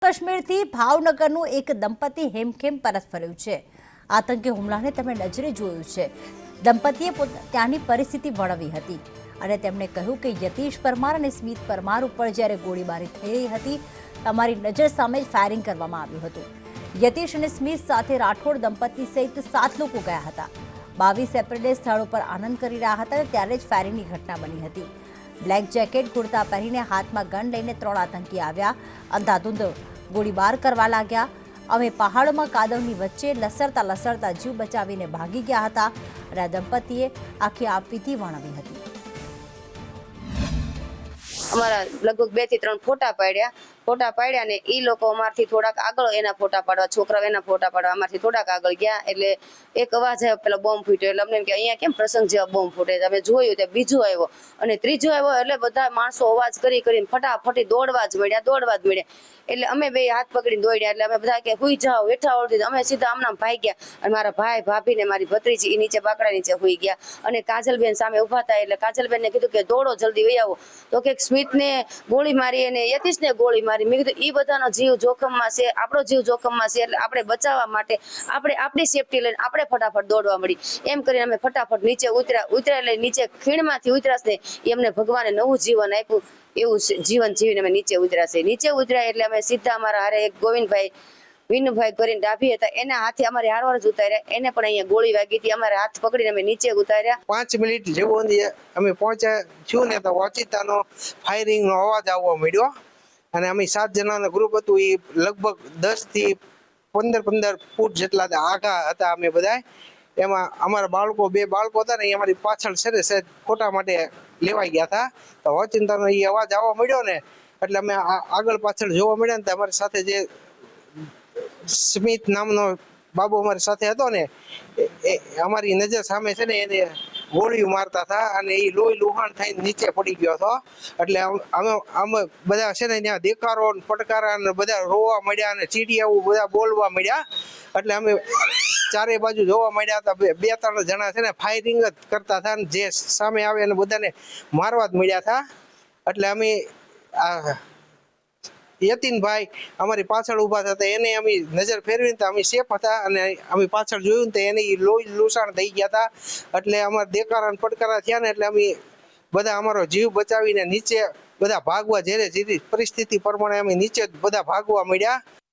કાશ્મીરથી ભાવનગરનું એક દંપતી હેમખેમ પરત ફર્યું છે। આતંકી હુમલાને તેમણે નજરે જોયું છે। દંપતીએ ત્યાંની પરિસ્થિતિ વર્ણવી હતી અને તેમણે કહ્યું કે યતીશ પરમાર અને સ્મિત પરમાર ઉપર જ્યારે ગોળીબારી થઈ રહી હતી તમારી નજર સામે જ ફાયરિંગ કરવામાં આવ્યું હતું। યતીશ અને સ્મિત સાથે રાઠોડ દંપતી સહિત 7 લોકો ગયા હતા। 22 એપ્રિલે સ્થળ ઉપર આનંદ કરી રહ્યા હતા ત્યારે જ ફાયરિંગની ઘટના બની હતી। બ્લેક જેકેટ કુર્તા પહેરીને હાથમાં ગન લઈને 3 આતંકી આવ્યા। અંધાધૂંધ ગોળીબાર કરવા લાગ્યા। અમે પહાડોમાં કાદવની વચ્ચે લસરતા જીવ બચાવીને ભાગી ગયા હતા અને આ દંપતીએ આખી આપવીતી વર્ણવી હતી। અમારા લગભગ 2 થી 3 ફોટા પાડ્યા ને ઈ લોકો અમારથી થોડાક આગળ એના ફોટા પાડવા, છોકરાઓ એના ફોટા પાડવા અમારથી થોડાક આગળ ગયા એટલે એક અવાજ આવ્યો, પેલો બોમ્બ ફૂટ્યો એટલે અમને એમ કે અહીંયા કેમ પ્રસંગ જેવા બોમ્બ ફૂટે। અમે જોયું તે બીજો આવ્યો અને ત્રીજો આવ્યો એટલે બધા માણસો અવાજ કરીને ફટાફટી દોડવા જ મળ્યા। એટલે અમે બે હાથ પકડીને દોડ્યા એટલે અમે બધા કે હુઈ જાઓ હેઠા ઓળધી અમે સીધા આમનામ ભાઈ ગયા અને મારા ભાઈ ભાભી ને મારી ભત્રીજી ઈ નીચે બાકડા નીચે હુઈ ગયા અને કાજલબેન સામે ઉભા હતા એટલે કાજલબેન ને કીધું કે દોડો જલ્દી વહી આવો તો કે સ્મિત ને ગોળી મારી અને યતીશ ને ગોળી મારી। મેં કીધું ઈ બધાનો જીવ જોખમમાં છે, આપણો જીવ જોખમમાં છે એટલે આપણે બચાવવા માટે આપણે આપણી સેફટી લઈને આપણે ફટાફટ દોડવા મળી। એમ કરીને અમે ફટાફટ નીચે ઉતર્યા એટલે નીચે ખીણમાંથી ઉતર્યા છે એ અમને ભગવાને નવું જીવન આપ્યું એવું જીવન જીવીને અમે નીચે ઉતર્યા એટલે અમે સીધા અમારા હારે એક ગોવિંદભાઈ વિનુભાઈ કરીને ડાભી હતા એના હાથે અમારે હારવાર જ ઉતાર્યા। એને પણ અહીંયા ગોળી વાગી હતી, અમારે હાથ પકડીને અમે નીચે ઉતાર્યા। 5 મિનિટ જેવું અમે પહોંચ્યા છું ને તો ઓચિતાનો ફાયરિંગનો અવાજ આવવા મળ્યો અને અમે 7 જણાનું ગ્રુપ હતું એ લગભગ 10 થી 15 ફૂટ જેટલા આઘા હતા અમે બધા। એમાં અમારા બાળકો 2 બાળકો હતા ને એ અમારી પાછળ છે ફોટા માટે લેવાઈ ગયા હતા તો ઓચિતાનો એ અવાજ આવવા મળ્યો ને એટલે અમે આગળ પાછળ જોવા મળ્યા ને અમારી સાથે જે સ્મિત નામનો બાબુ અમારી સાથે હતો ને એ અમારી નજર સામે છે ને એને ગોળી મારતા હતા અને એ લોહી લુહાણ થઈને નીચે પડી ગયો હતો એટલે અમે બધા છે ને ત્યાં દેકારો પટકારા ને બધા રોવા મળ્યા અને ચીડિયાઓ બધા બોલવા મળ્યા એટલે અમે ચારે બાજુ જોવા મળ્યા હતા। 2-3 જણા છે ને ફાયરિંગ જ કરતા હતા જે સામે આવે અને બધાને મારવા જ મળ્યા હતા એટલે અમે યતીનભાઈ અમારી પાછળ ઉભા હતા એને અમે નજર ફેરવીને તો અમે સેફ હતા અને અમે પાછળ જોયું તો એને લોહી લૂસાણ થઈ ગયા હતા એટલે અમારા દેકારા પટકારા થયા ને એટલે અમે બધા અમારો જીવ બચાવીને નીચે બધા ભાગવા જ્યારે પરિસ્થિતિ પ્રમાણે અમે નીચે બધા ભાગવા મળ્યા।